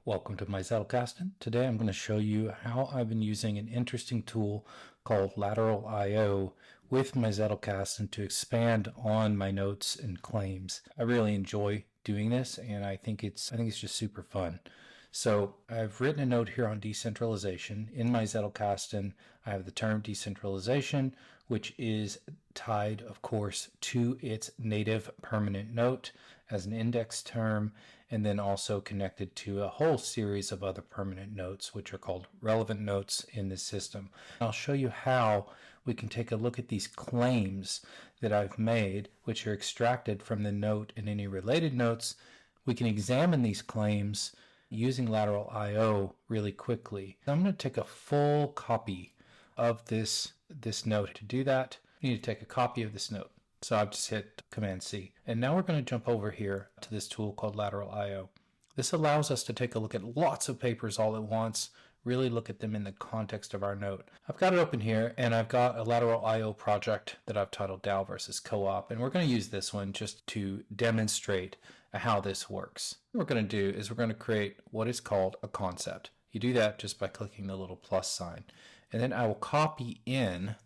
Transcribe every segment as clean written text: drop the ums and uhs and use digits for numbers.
Welcome to my Zettelkasten. Today I'm going to show you how I've been using an interesting tool called Lateral I/O with my Zettelkasten to expand on my notes and claims. I really enjoy doing this, and I think it's just super fun. So I've written a note here on decentralization. In my Zettelkasten, I have the term decentralization, which is tied, of course, to its native permanent note as an index term, and then also connected to a whole series of other permanent notes, which are called relevant notes in this system. I'll show you how we can take a look at these claims that I've made, which are extracted from the note and any related notes. We can examine these claims using Lateral I/O really quickly. I'm going to take a full copy of this note. To do that, you need to take a copy of this note. So I've just hit Command C. And now we're going to jump over here to this tool called Lateral I/O. This allows us to take a look at lots of papers all at once, really look at them in the context of our note. I've got it open here, and I've got a Lateral I/O project that I've titled Dow versus Co-op, and we're going to use this one just to demonstrate how this works. What we're going to do is we're going to create what is called a concept. You do that just by clicking the little plus sign. And then I will copy in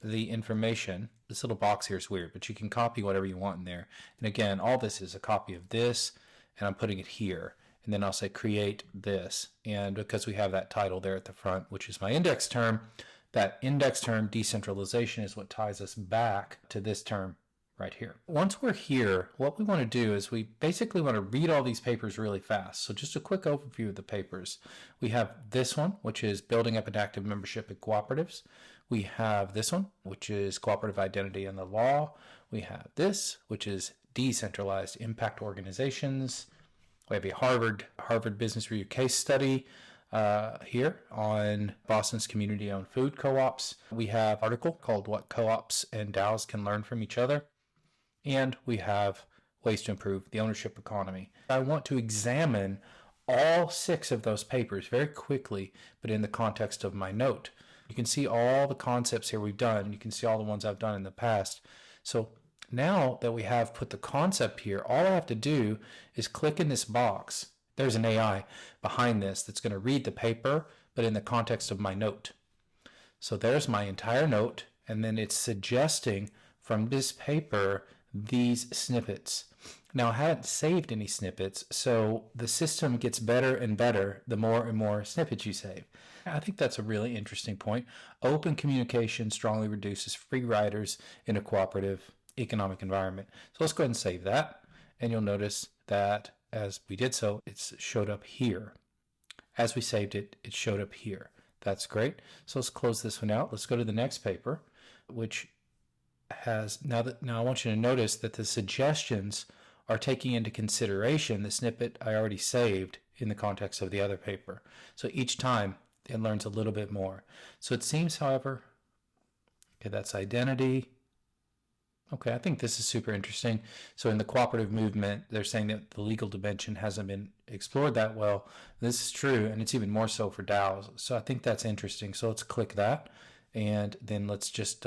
the information. This little box here is weird, but you can copy whatever you want in there. And again, all this is a copy of this, and I'm putting it here. And then I'll say create this. And because we have that title there at the front, which is my index term, that index term decentralization is what ties us back to this term right here. Once we're here, what we want to do is we basically want to read all these papers really fast. So just a quick overview of the papers. We have this one, which is building up an active membership in cooperatives. We have this one, which is cooperative identity and the law. We have this, which is decentralized impact organizations. We have a Harvard Business Review case study here on Boston's community-owned food co-ops. We have an article called What Co-ops and DAOs Can Learn from Each Other. And we have ways to improve the ownership economy. I want to examine all 6 of those papers very quickly, but in the context of my note. You can see all the concepts here we've done. You can see all the ones I've done in the past. So now that we have put the concept here, all I have to do is click in this box. There's an AI behind this that's going to read the paper, but in the context of my note. So there's my entire note, and then it's suggesting from this paper these snippets. Now, I hadn't saved any snippets, so the system gets better and better the more and more snippets you save. I think that's a really interesting point. Open communication strongly reduces free riders in a cooperative economic environment. So let's go ahead and save that, and you'll notice that as we did so, it showed up here. As we saved it, it showed up here. That's great. So let's close this one out. Let's go to the next paper, which has now I want you to notice that the suggestions are taking into consideration the snippet I already saved in the context of the other paper. So each time it learns a little bit more. So it seems, however, okay, that's identity. Okay, I think this is super interesting. So in the cooperative movement, they're saying that the legal dimension hasn't been explored that well. This is true, and it's even more so for DAOs. So I think that's interesting. So let's click that. And then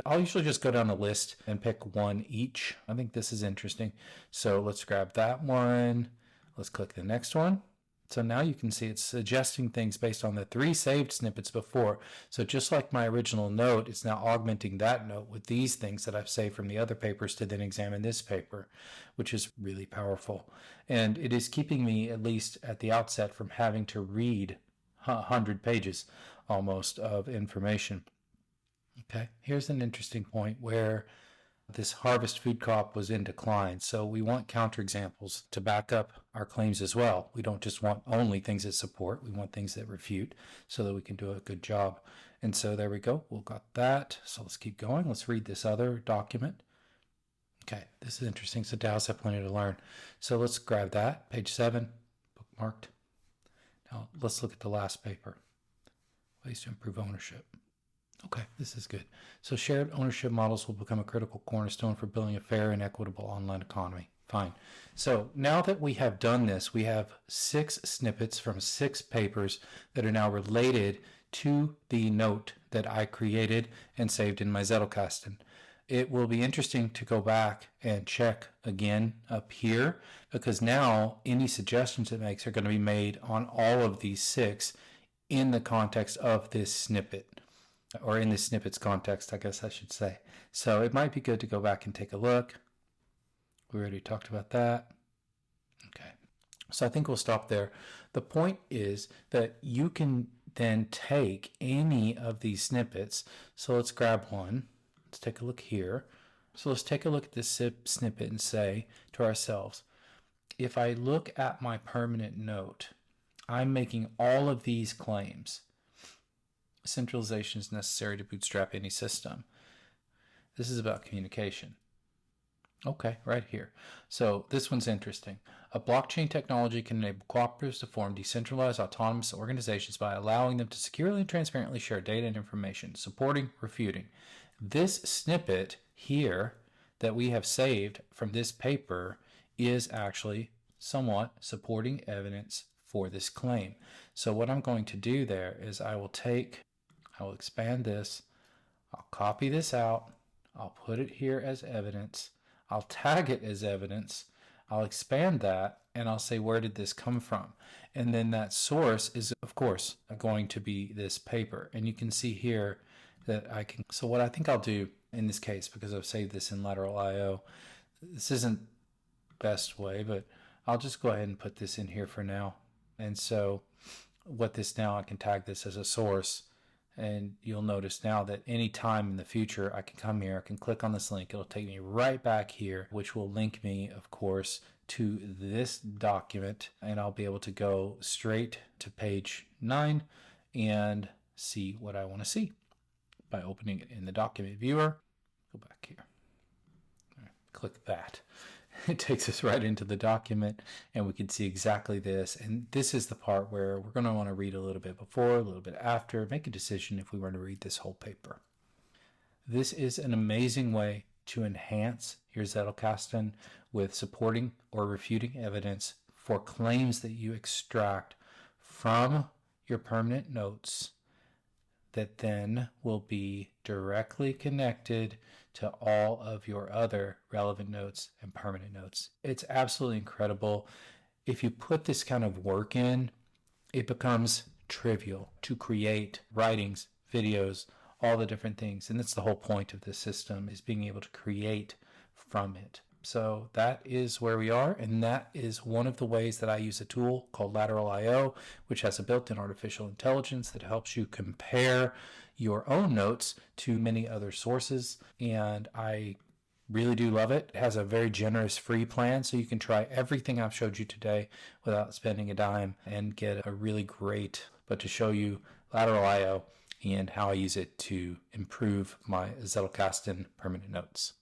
I'll usually just go down the list and pick one each. I think this is interesting. So let's grab that one. Let's click the next one. So now you can see it's suggesting things based on the 3 saved snippets before. So just like my original note, it's now augmenting that note with these things that I've saved from the other papers to then examine this paper, which is really powerful. And it is keeping me, at least at the outset, from having to read 100 pages almost of information. Okay, here's an interesting point where this harvest food co-op was in decline. So we want counterexamples to back up our claims as well. We don't just want only things that support. We want things that refute so that we can do a good job. And so there we go. We've got that. So let's keep going. Let's read this other document. Okay, this is interesting. So DAOs have plenty to learn. So let's grab that. Page 7, bookmarked. Now let's look at the last paper. Ways to improve ownership. Okay, this is good. So shared ownership models will become a critical cornerstone for building a fair and equitable online economy. Fine. So now that we have done this, we have 6 snippets from 6 papers that are now related to the note that I created and saved in my Zettelkasten. It will be interesting to go back and check again up here, because now any suggestions it makes are going to be made on all of these 6 in the context of this snippet, or in this snippet's context, I guess I should say. So it might be good to go back and take a look. We already talked about that. Okay. So I think we'll stop there. The point is that you can then take any of these snippets. So let's grab one. Let's take a look here. So let's take a look at this snippet and say to ourselves, if I look at my permanent note, I'm making all of these claims. Centralization is necessary to bootstrap any system. This is about communication. Okay, right here. So this one's interesting. A blockchain technology can enable cooperatives to form decentralized autonomous organizations by allowing them to securely and transparently share data and information, supporting, refuting. This snippet here that we have saved from this paper is actually somewhat supporting evidence for this claim. So what I'm going to do there is I will expand this, I'll copy this out, I'll put it here as evidence, I'll tag it as evidence, I'll expand that, and I'll say, where did this come from? And then that source is, of course, going to be this paper. And you can see here that I can, so what I think I'll do in this case, because I've saved this in Lateral IO, this isn't best way, but I'll just go ahead and put this in here for now. And so what this now, I can tag this as a source. And you'll notice now that any time in the future, I can come here, I can click on this link. It'll take me right back here, which will link me, of course, to this document. And I'll be able to go straight to page 9 and see what I want to see by opening it in the document viewer. Go back here. All right, click that. It takes us right into the document, and we can see exactly this. And this is the part where we're going to want to read a little bit before, a little bit after, make a decision if we want to read this whole paper. This is an amazing way to enhance your Zettelkasten with supporting or refuting evidence for claims that you extract from your permanent notes that then will be directly connected to all of your other relevant notes and permanent notes. It's absolutely incredible. If you put this kind of work in, it becomes trivial to create writings, videos, all the different things. And that's the whole point of this system, is being able to create from it. So that is where we are, and that is one of the ways that I use a tool called Lateral IO, which has a built-in artificial intelligence that helps you compare your own notes to many other sources. And I really do love it. It has a very generous free plan, so you can try everything I've showed you today without spending a dime and get a really great, but to show you Lateral IO and how I use it to improve my Zettelkasten permanent notes.